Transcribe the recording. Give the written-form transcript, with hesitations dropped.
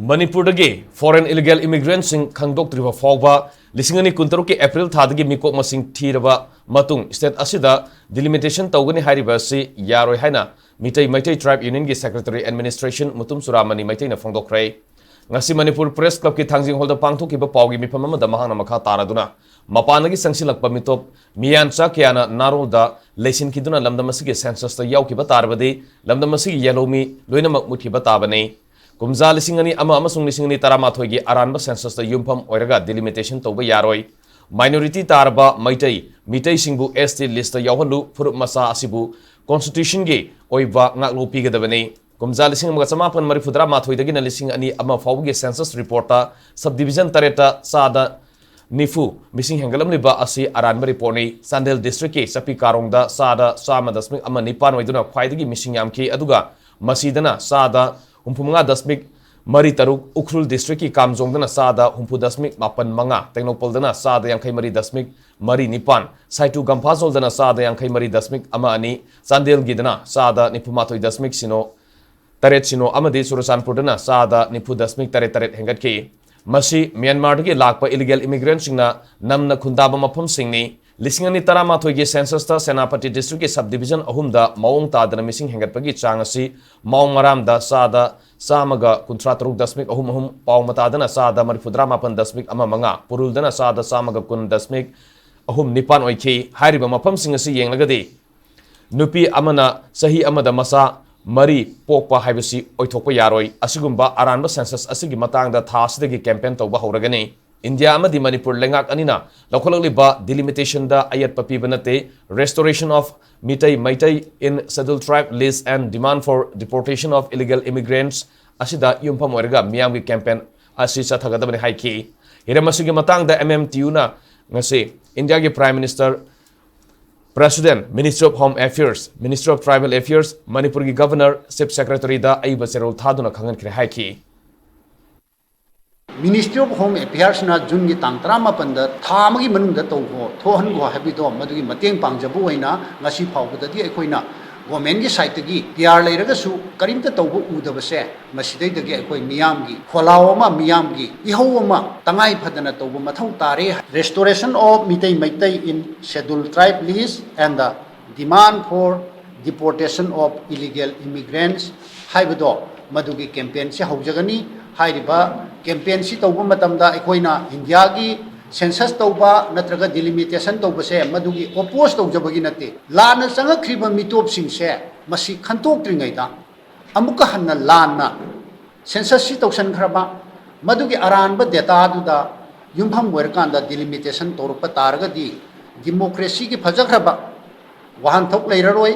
Manipur foreign illegal immigrants in Kangdok Triva Fogba, Lissingani Kuntaruki April Tadagi Miko Masing Tirava Matung, State Asida, Delimitation Togani Haribasi, Yaroi Haina, Mitay Tribe Union Secretary Administration, Mutum Suramani Maitena Fongdokre. Ngasi Manipur Press Club ki Thangjing Holder Pangtu Kiba Paugi Mipamama the Mahana Maka Taraduna, Mapanagi Sangsilak Pamitop, Miancha Kiana Narolda, Lesin Kiduna Lamdamasiki Census the Yaukiba Tarbadi, Lamdamasiki Yellomi, Luina Mukiba Tabane. Kumza lisingani amasung lisingani taramathoigi aranba census the yumpam oiraga delimitation toba yaroi minority tarba mitai singbu ST list yawhandu furup masa asibu constitution ge oiba ngaklo pigadabani kumza lising mga samapan marifudra mathoidagi na lising ani ama fawgi census reporta subdivision tareta sada nifu missing hengalam liba asi aranba reportni Sandel district ke sapi karongda sada sama dasmik ama nipan waiduna khwaidagi missing yamki aduga masidana sada Humpumunga dasmik Mari Taruk Ukrul District ki Kamjongdana Sada Humpu dasmik Mapan Manga Teknopoldana Sada Yang Mari dasmik Mari Nipan Saitu Gampazoldana Sada Yang Mari dasmik Ama Ani Sandel Gidana Sada Nipumatoi dasmik Sino Taret Sino Amadi Surasanpurdana Sada Nipu dasmik Taret Hengat ki Masi Myanmar ki Lakpa illegal immigrants Singna Namna Kundaba Mapum Singni Lisingani Taramathoigi census ta Senapati district ki subdivision ahumda Maung Tadana missing Hengatpagi Changasi Maung Maramda Sada Samaga Kuntratruk Dasmik Ahum Paung Matadana Sada Marifudra Mapan Dasmik Ama Manga Puruldana Sada Samaga Kun Dasmik Ahum Nipan Oiki Hariba Mapam Singasi Yenglagadi Nupi Amana Sahi Amada Masa Mari Pokpa Haibasi Oitoko Yaroi Asigumba Aranba census Asigi Matangda Thasidagi campaign Toba Horagani India amadi Manipur lengak anina lakolaliba delimitation da ayat papibanate restoration of Maitai in scheduled tribe list and demand for deportation of illegal immigrants asida yumpam orga miyamgi campaign asisa thagadabani haiki hiramasugi matang da Mmtu na ngasi India ki Prime Minister President Minister of Home Affairs Minister of Tribal Affairs Manipur ki Governor Chief Secretary da aiba serol thaduna khangan kre haiki Ministry of Home Affairs na June ki tangtra mapanda thamagi manungda tawgo thohan go habido madugi mateng pangjabu waina ngasi phawbudadi ekoina government ki site gi PR leiraga su karimta tawgo udabase masidai dagi ekoi miyam gi kholawama miyam gi ihawama tangai phadana tawgo mathau tare restoration of Maitai in scheduled tribe list and the demand for deportation of illegal immigrants haibido madugi campaign se haujagani Hairiba campaign si tawba matamda ekoina India gi census tawba natraga delimitation tawba se madugi oppose tawjabagi nate lana sanga khriba mitop sing se masi khantok tringai da amuka hanna lana census si tawsan khraba madugi aranba data du da yumpham werkanda delimitation torpa targa di democracy gi phajakraba wahan thok leiraroi